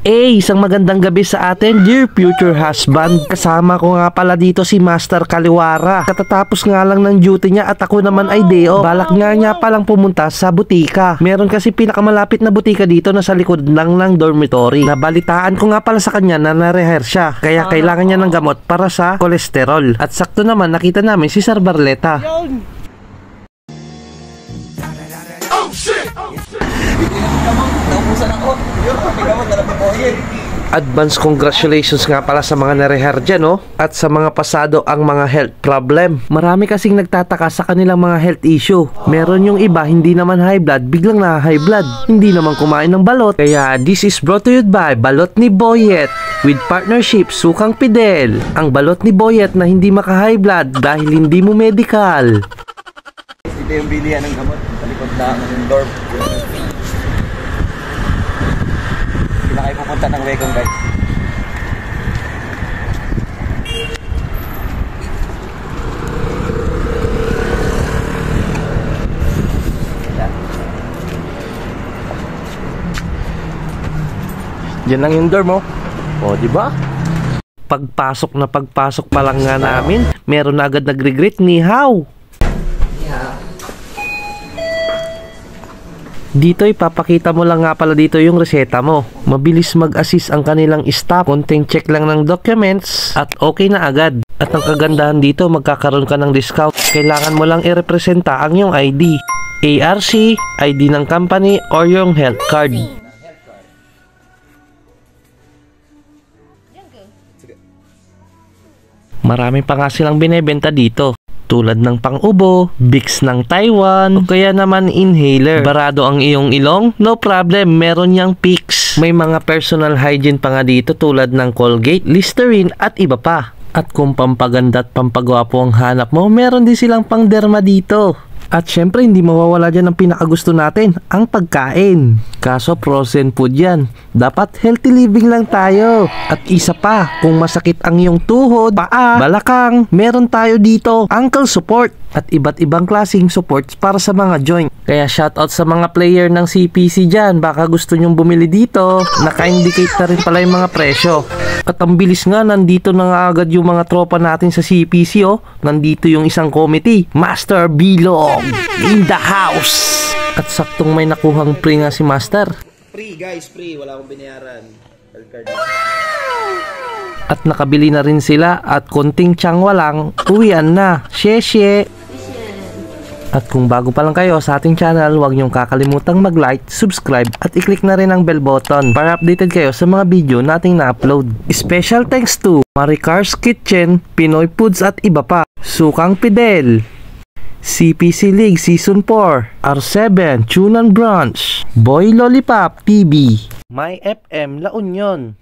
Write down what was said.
Isang magandang gabi sa atin, dear future husband. Kasama ko nga pala dito si Master Kaliwara. Katatapos nga lang ng duty niya at ako naman ay day off. Balak nga niya palang pumunta sa butika. Meron kasi pinakamalapit na butika dito na sa likod lang ng dormitory. Nabalitaan ko nga pala sa kanya na na-rehearse siya. Kaya kailangan niya ng gamot para sa kolesterol. At sakto naman nakita namin si Sir Barleta. Oh shit! Naubusan ako. Advance congratulations nga pala sa mga nareher dyan, no? At sa mga pasado ang mga health problem. Marami kasing nagtataka sa kanilang mga health issue. Meron yung iba hindi naman high blood, biglang na high blood. Hindi naman kumain ng balot. Kaya this is brought to you by Balot ni Boyet with partnership Sukang Fidel. Ang balot ni Boyet na hindi maka-high blood dahil hindi mo medical. Ito yung bilihan ng gamot sa likod na ng dorm. Hindi na kayo pupunta ng Wegong, guys. Diyan lang yung dorm, oh. O, di ba? Pagpasok pa lang nga namin, meron na agad nag-regret ni How. Dito ipapakita mo lang nga pala dito yung reseta mo. Mabilis mag-assist ang kanilang staff. Konting check lang ng documents at okay na agad. At ang kagandahan dito, magkakaroon ka ng discount. Kailangan mo lang i-representa ang yung ID, ARC, ID ng company, or yung health card. Marami pa nga silang binebenta dito. Tulad ng pang-ubo, Vicks ng Taiwan, o kaya naman inhaler. Barado ang iyong ilong? No problem, meron niyang Pix. May mga personal hygiene pa nga dito tulad ng Colgate, Listerine at iba pa. At kung pampaganda at pampagwapo ang hanap mo, meron din silang pang derma dito. At syempre hindi mawawala dyan ang pinakagusto natin, ang pagkain. Kaso frozen food yan. Dapat healthy living lang tayo. At isa pa, kung masakit ang iyong tuhod, paa, balakang, meron tayo dito, ankle support. At iba't ibang klaseng supports para sa mga joint. Kaya shoutout sa mga player ng CPC dyan. Baka gusto nyong bumili dito. Naka-indicate na rin pala yung mga presyo. At ang bilis nga, nandito na nga agad yung mga tropa natin sa CPC, oh. Nandito yung isang committee, Master Bilog in the house. At saktong may nakuhang free nga si Master. Free, guys, free. Wala akong binayaran. At nakabili na rin sila at konting tiyangwa lang, uwian na. Sheshe! At kung bago pa lang kayo sa ating channel, huwag niyong kakalimutang mag-like, subscribe at i-click na rin ang bell button para updated kayo sa mga video nating na-upload. Special thanks to Maricar's Kitchen, Pinoy Foods at iba pa, Sukang Fidel, CPC League Season 4, R7, Tunan Brunch, Boy Lollipop TV, My FM La Union.